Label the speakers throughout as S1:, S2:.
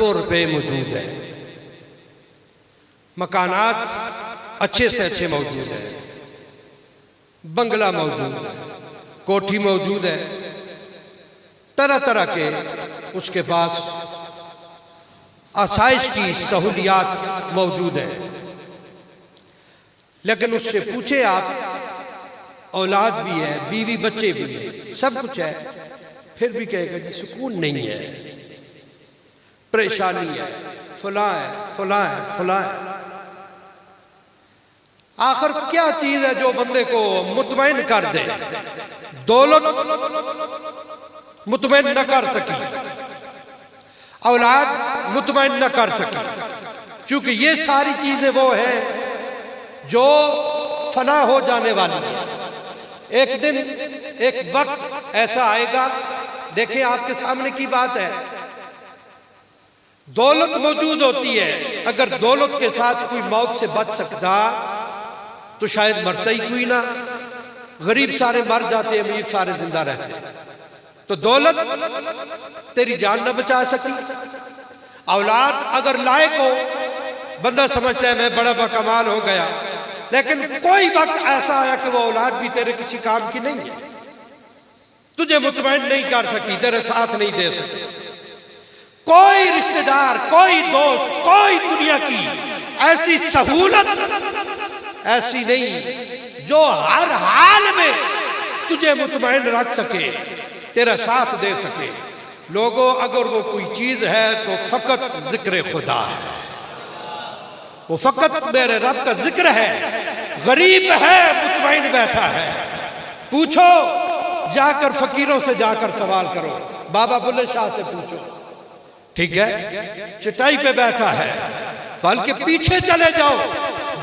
S1: रुपए मौजूद है, मकानात अच्छे से अच्छे मौजूद है, बंगला मौजूद है, कोठी मौजूद है, तरह तरह के उसके पास आसाइश की सहूलियात मौजूद है। लेकिन उससे पूछे आप, औलाद भी है, बीवी बच्चे भी है, सब कुछ है, फिर भी कहेगा जी सुकून नहीं है, परेशानी है, फला है, फला है, फला है। आखिर क्या चीज है जो बंदे को मुतमईन कर दे? दौलत मुतमईन न कर सकी, औलाद मुतमईन न कर सकी, क्योंकि ये सारी चीजें वो है जो फना हो जाने वाली है। एक दिन एक वक्त ऐसा आएगा, देखिए आपके सामने की बात है, दौलत मौजूद होती है, अगर दौलत के साथ कोई मौत से बच सकता तो शायद मरता ही कोई ना, गरीब सारे मर जाते, अमीर सारे जिंदा रहते। तो दौलत तेरी जान न बचा सकी। औलाद अगर लायक हो, बंदा समझता है मैं बड़ा बकमाल हो गया, लेकिन कोई वक्त ऐसा आया कि वो औलाद भी तेरे किसी काम की नहीं है, तुझे मुतमईन नहीं कर सकी, तेरे साथ नहीं दे सकी। कोई रिश्तेदार, कोई दोस्त, कोई दुनिया की ऐसी सहूलत ऐसी नहीं जो हर हाल में तुझे मुतमईन रख सके, तेरा साथ दे सके। लोगों, अगर वो कोई चीज है तो फकत जिक्र खुदा है, वो फकत मेरे रब का जिक्र है। गरीब है, मुतमईन बैठा है। पूछो, जाकर फकीरों से जाकर सवाल करो, बाबा बुल्ले शाह से पूछो, ठीक है, चटाई पे बैठा है, बल्कि पीछे चले जाओ,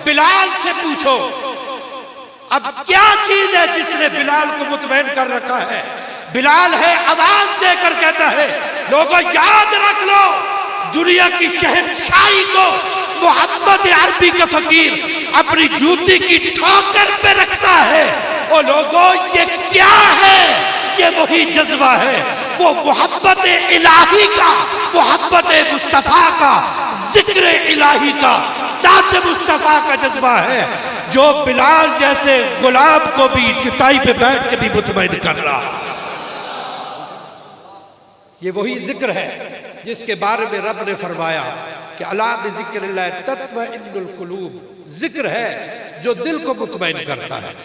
S1: बिलाल से पूछो। अब क्या चीज है जिसने बिलाल को मुतमईन कर रखा है? बिलाल है, आवाज देकर कहता है, लोगों याद रख लो, दुनिया की शहंशाही को मोहम्मद अरबी का फकीर अपनी जूती की ठोकर पे रखता है। ओ लोगों, ये क्या है? ये वही जज्बा है, वो मोहब्बत इलाही का, मोहब्बत मुस्तफा का, जिक्र इलाही का, दात मुस्तफा का जज्बा है, जो बिलाल जैसे गुलाम को भी चटाई पे बैठ के भी मुतमईन कर रहा। ये वही जिक्र है जिसके बारे में रब ने फरमाया कि अला बिज़िक्रिल्लाह तत्मइन्नुल कुलूब, जिक्र है जो दिल को मुतमईन करता है।